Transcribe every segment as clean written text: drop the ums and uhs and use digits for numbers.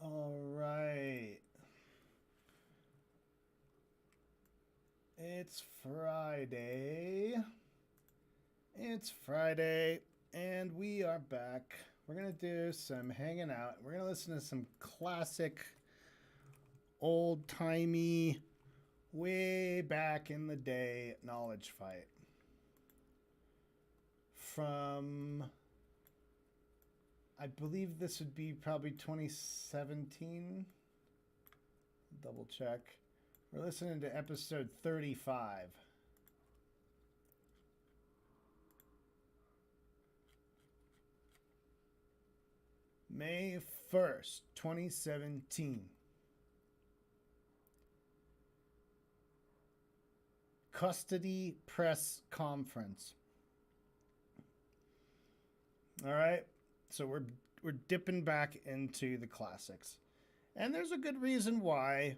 All right. It's Friday. It's Friday, and we are back. We're going to do some hanging out. We're going to listen to some classic, old-timey, way back in the day knowledge fight. From, I believe this would be probably 2017. Double check. We're listening to episode 35. May 1st, 2017. Custody press conference. All right. So we're dipping back into the classics. And there's a good reason why.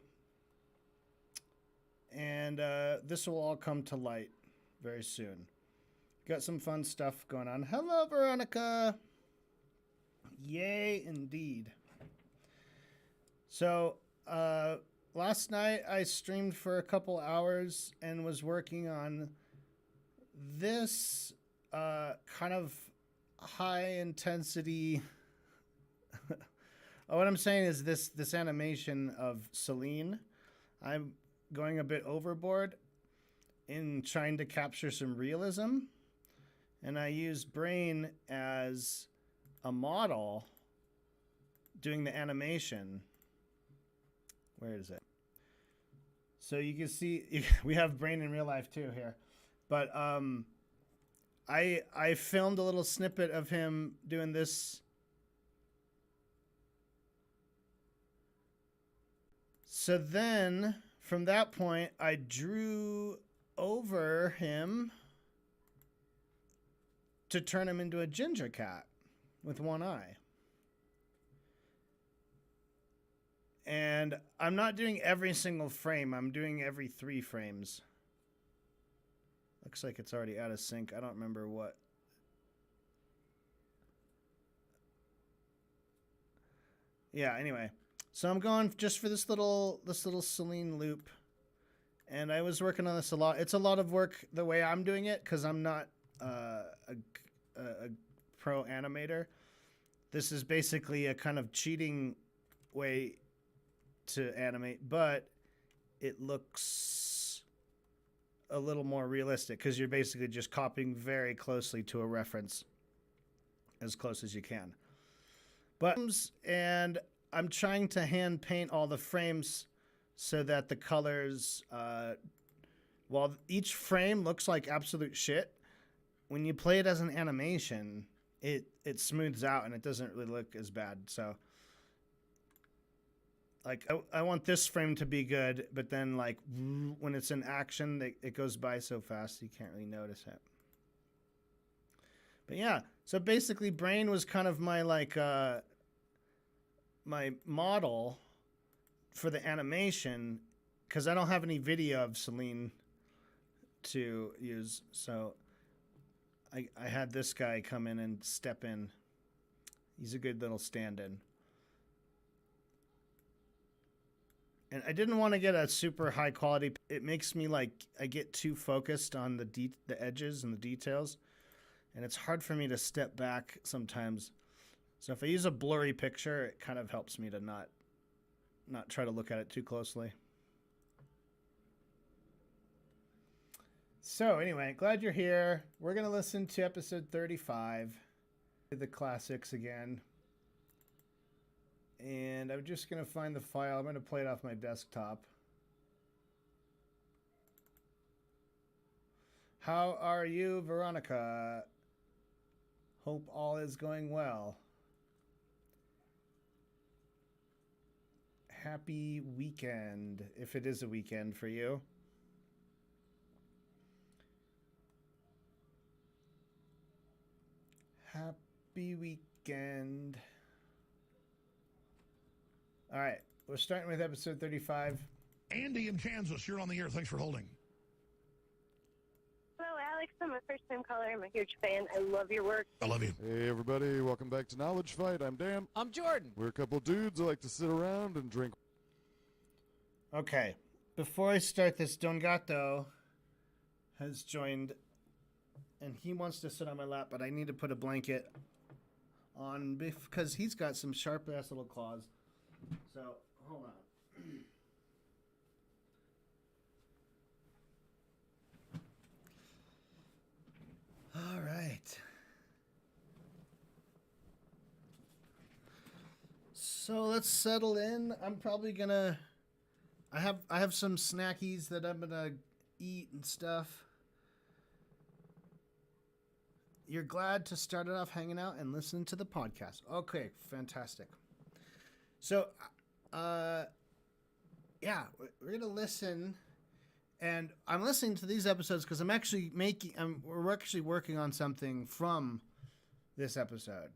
And this will all come to light very soon. Got some fun stuff going on. Hello, Veronica. Yay, indeed. So, last night I streamed for a couple hours and was working on this kind of high intensity. What I'm saying is this animation of Celine. I'm going a bit overboard in trying to capture some realism, and I used Brain as a model doing the animation. Where is it? So you can see we have Brain in real life too here, but I filmed a little snippet of him doing this. So then from that point, I drew over him to turn him into a ginger cat with one eye. And I'm not doing every single frame. I'm doing every 3 frames. Looks like it's already out of sync. I don't remember what. Yeah, anyway. So I'm going just for this little Celine loop. And I was working on this a lot. It's a lot of work the way I'm doing it because I'm not a pro animator. This is basically a kind of cheating way to animate, but it looks a little more realistic because you're basically just copying very closely to a reference as close as you can. But, and I'm trying to hand paint all the frames so that the colors, while each frame looks like absolute shit, when you play it as an animation, it smooths out and it doesn't really look as bad. So, like, I want this frame to be good, but then, like, when it's in action, it goes by so fast you can't really notice it. But yeah, so basically, Brain was kind of my, like, my model for the animation because I don't have any video of Celine to use. So I had this guy come in and step in. He's a good little stand-in. And I didn't want to get a super high quality. It makes me like I get too focused on the edges and the details. And it's hard for me to step back sometimes. So if I use a blurry picture, it kind of helps me to not try to look at it too closely. So anyway, glad you're here. We're going to listen to episode 35, the classics again. And I'm just going to find the file. I'm going to play it off my desktop. How are you, Veronica? Hope all is going well. Happy weekend, if it is a weekend for you. Happy weekend. All right, we're starting with episode 35. Andy in Kansas, you're on the air. Thanks for holding. Hello, Alex. I'm a first-time caller. I'm a huge fan. I love your work. I love you. Hey everybody, welcome back to Knowledge Fight. I'm Dan. I'm Jordan. We're a couple dudes who like to sit around and drink. Okay, before I start this, Don Gato has joined, and he wants to sit on my lap, but I need to put a blanket on because he's got some sharp-ass little claws. So, hold on. All right. So let's settle in. I'm probably gonna. I have some snackies that I'm gonna eat and stuff. You're glad to start it off hanging out and listening to the podcast. Okay, fantastic. So, yeah, we're gonna listen. And I'm listening to these episodes because we're actually working on something from this episode.